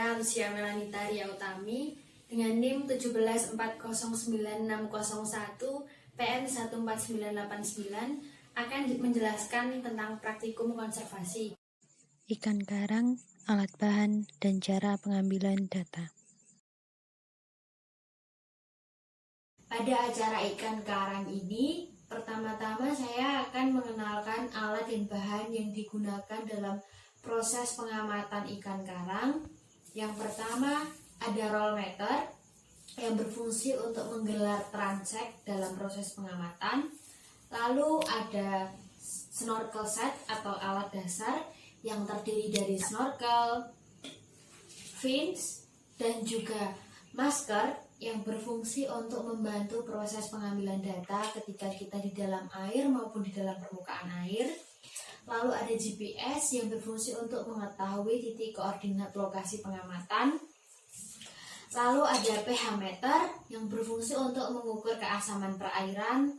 Saya Lucia Melanita Ria Utami dengan NIM 1740961 PN 14989 akan menjelaskan tentang praktikum konservasi ikan karang, alat bahan, dan cara pengambilan data. Pada acara ikan karang ini, pertama-tama saya akan mengenalkan alat dan bahan yang digunakan dalam proses pengamatan ikan karang. Yang pertama ada roll meter yang berfungsi untuk menggelar transek dalam proses pengamatan. Lalu ada snorkel set atau alat dasar yang terdiri dari snorkel, fins, dan juga masker yang berfungsi untuk membantu proses pengambilan data ketika kita di dalam air maupun di dalam permukaan air. Lalu ada GPS yang berfungsi untuk mengetahui titik koordinat lokasi pengamatan. Lalu ada pH meter yang berfungsi untuk mengukur keasaman perairan.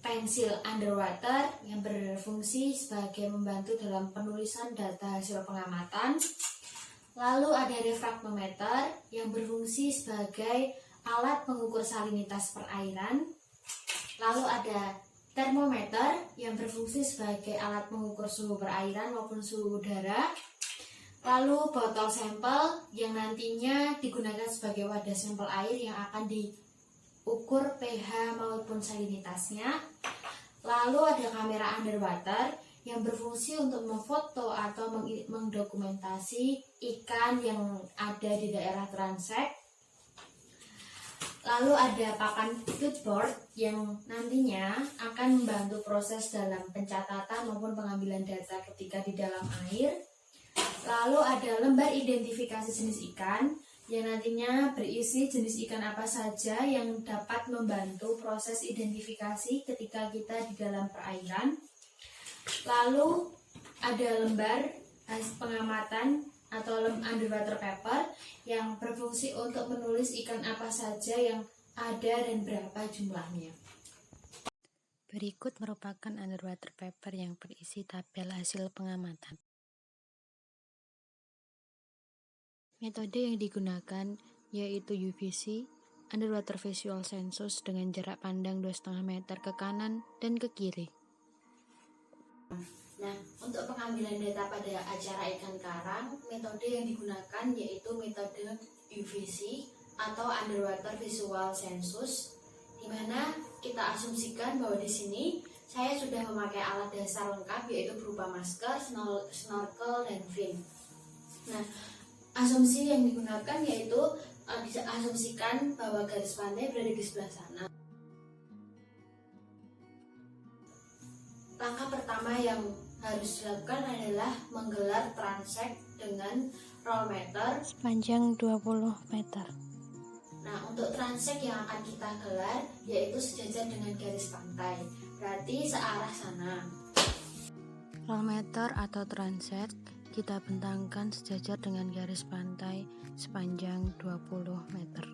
Pensil underwater yang berfungsi sebagai membantu dalam penulisan data hasil pengamatan. Lalu ada refraktometer yang berfungsi sebagai alat pengukur salinitas perairan. Lalu ada termometer yang berfungsi sebagai alat pengukur suhu perairan maupun suhu udara. Lalu botol sampel yang nantinya digunakan sebagai wadah sampel air yang akan diukur pH maupun salinitasnya. Lalu ada kamera underwater yang berfungsi untuk memfoto atau mendokumentasi ikan yang ada di daerah transek. Lalu ada pakan foodboard yang nantinya akan membantu proses dalam pencatatan maupun pengambilan data ketika di dalam air. Lalu ada lembar identifikasi jenis ikan yang nantinya berisi jenis ikan apa saja yang dapat membantu proses identifikasi ketika kita di dalam perairan. Lalu ada lembar pengamatan atau underwater paper yang berfungsi untuk menulis ikan apa saja yang ada dan berapa jumlahnya. Berikut merupakan underwater paper yang berisi tabel hasil pengamatan. Metode yang digunakan yaitu UVC, Underwater Visual Census, dengan jarak pandang 2,5 meter ke kanan dan ke kiri. Nah, untuk pengambilan data pada acara ikan karang, metode yang digunakan yaitu metode UVC atau Underwater Visual Census, di mana kita asumsikan bahwa di sini saya sudah memakai alat dasar lengkap yaitu berupa masker, snorkel, dan fin. Nah, asumsi yang digunakan yaitu diasumsikan bahwa garis pantai berada di sebelah sana. Langkah pertama yang harus dilakukan adalah menggelar transek dengan roll meter sepanjang 20 meter. Nah, untuk transek yang akan kita gelar yaitu sejajar dengan garis pantai, berarti searah sana. Roll meter atau transek kita bentangkan sejajar dengan garis pantai sepanjang 20 meter.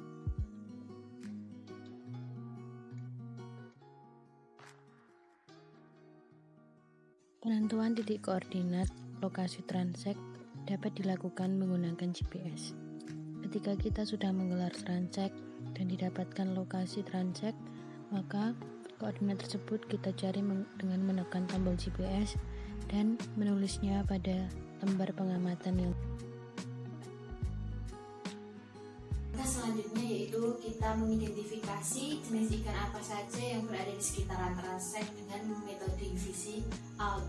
Penentuan titik koordinat lokasi transek dapat dilakukan menggunakan GPS. Ketika kita sudah menggelar transek dan didapatkan lokasi transek, maka koordinat tersebut kita cari dengan menekan tombol GPS dan menulisnya pada lembar pengamatan yang. Selanjutnya yaitu kita mengidentifikasi jenis ikan apa saja yang berada di sekitaran transek dengan metode UVC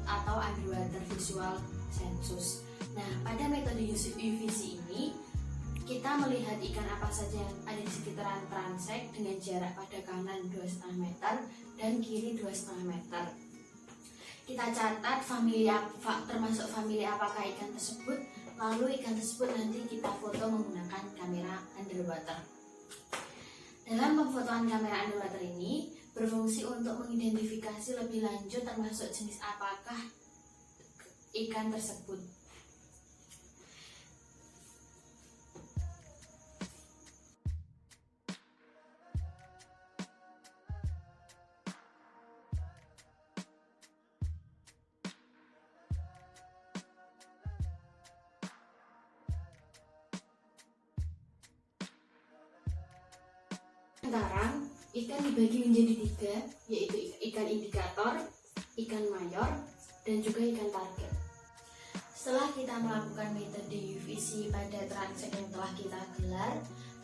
atau Underwater Visual Census. Nah, pada metode UVC ini kita melihat ikan apa saja yang ada di sekitaran transek dengan jarak pada kanan 2,5 meter dan kiri 2,5 meter. Kita catat termasuk famili apakah ikan tersebut, lalu ikan tersebut nanti kita foto menggunakan kamera underwater. Dalam pemfotoan kamera underwater ini berfungsi untuk mengidentifikasi lebih lanjut termasuk jenis apakah ikan tersebut. karang, ikan dibagi menjadi 3, yaitu ikan indikator, ikan mayor, dan juga ikan target. Setelah kita melakukan metode UVC pada transek yang telah kita gelar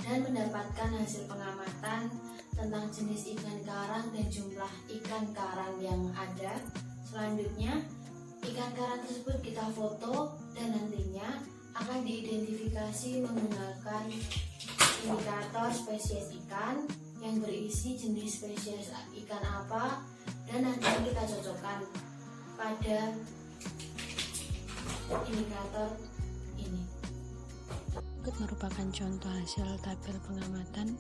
dan mendapatkan hasil pengamatan tentang jenis ikan karang dan jumlah ikan karang yang ada, selanjutnya ikan karang tersebut kita foto dan nantinya akan diidentifikasi menggunakan indikator spesies ikan yang berisi jenis spesies ikan apa, dan nantinya kita cocokkan pada indikator ini. Berikut merupakan contoh hasil tabel pengamatan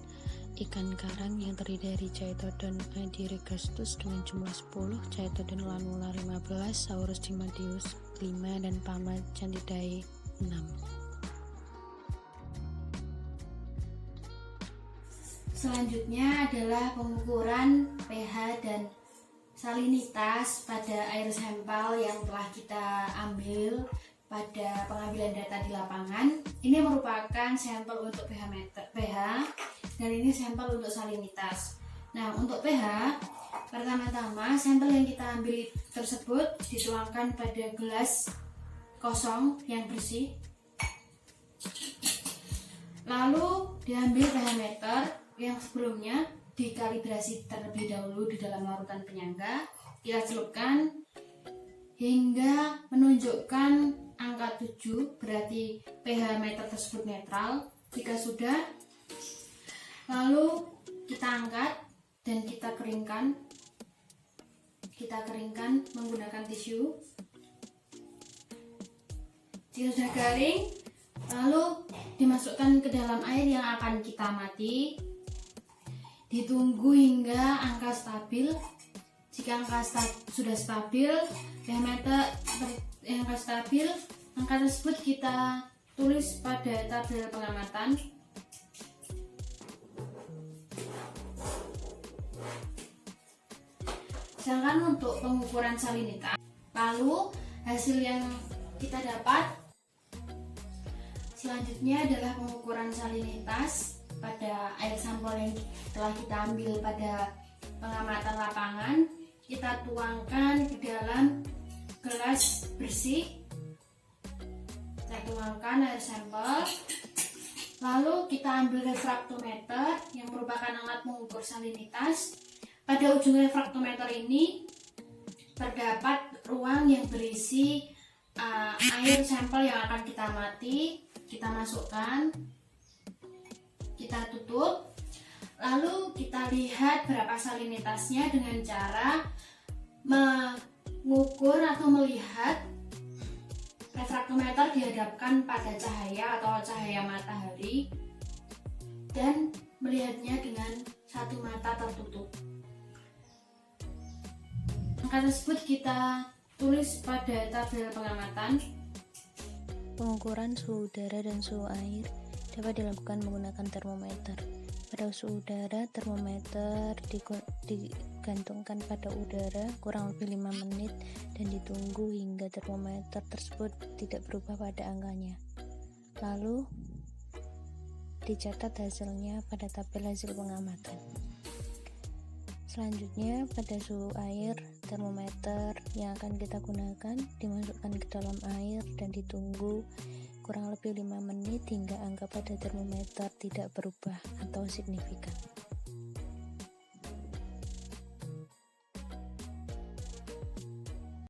ikan karang yang terdiri dari Chaetodon aediregustus dengan jumlah 10, Chaetodon lanula 15, Saurus dimadius 5, dan Pama candidae 6. Selanjutnya adalah pengukuran pH dan salinitas pada air sampel yang telah kita ambil pada pengambilan data di lapangan. Ini merupakan sampel untuk pH dan ini sampel untuk salinitas. Nah, untuk pH, pertama-tama sampel yang kita ambil tersebut dituangkan pada gelas kosong yang bersih. Lalu diambil pH meter yang sebelumnya dikalibrasi terlebih dahulu di dalam larutan penyangga, kita celupkan hingga menunjukkan angka 7, berarti pH meter tersebut netral. Jika sudah, lalu kita angkat dan kita keringkan menggunakan tisu. Jika sudah garing, lalu dimasukkan ke dalam air yang akan kita amati. Ditunggu hingga angka stabil. Jika angka sudah stabil, pH meter angka stabil, angka tersebut kita tulis pada tabel pengamatan. Sedangkan untuk pengukuran salinitas, lalu hasil yang kita dapat selanjutnya adalah pengukuran salinitas pada air sampel yang telah kita ambil pada pengamatan lapangan. Kita tuangkan ke dalam gelas bersih. Kita tuangkan air sampel, lalu kita ambil refraktometer yang merupakan alat mengukur salinitas. Pada ujung refraktometer ini terdapat ruang yang berisi air sampel yang akan kita amati. Kita masukkan, kita tutup, lalu kita lihat berapa salinitasnya dengan cara mengukur atau melihat refraktometer dihadapkan pada cahaya atau cahaya matahari dan melihatnya dengan satu mata tertutup. Angka tersebut kita tulis pada tabel pengamatan. Pengukuran suhu udara dan suhu air dapat dilakukan menggunakan termometer. Pada suhu udara, termometer digantungkan pada udara kurang lebih 5 menit dan ditunggu hingga termometer tersebut tidak berubah pada angkanya. Lalu dicatat hasilnya pada tabel hasil pengamatan. Selanjutnya, pada suhu air, termometer yang akan kita gunakan dimasukkan ke dalam air dan ditunggu kurang lebih 5 menit hingga angka pada termometer tidak berubah atau signifikan.